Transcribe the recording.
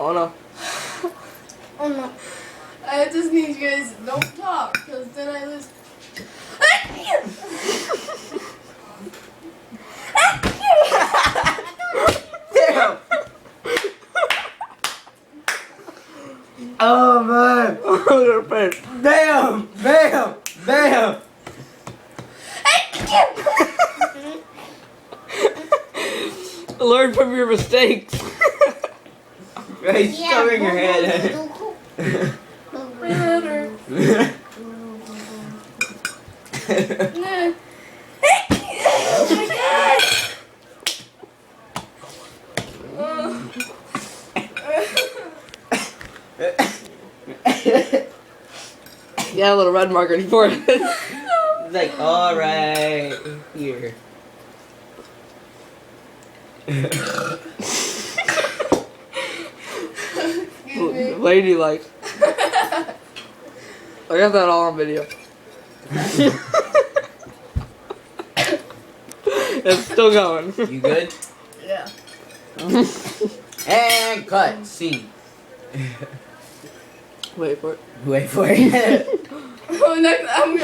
Oh no. Oh no. I just need you guys don't talk, because then I lose. Damn. Oh man. Your face. Bam. Bam. Bam. Learn from your mistakes. He's covering your head. Better. Nah. Oh my god! Yeah, a little red mark on your forehead. It's like, all right, here. Excuse me. Lady like. I got that all on video. It's still going. You good? Yeah. And cut. Scene. Wait for it. Wait for it. Oh, next, I'm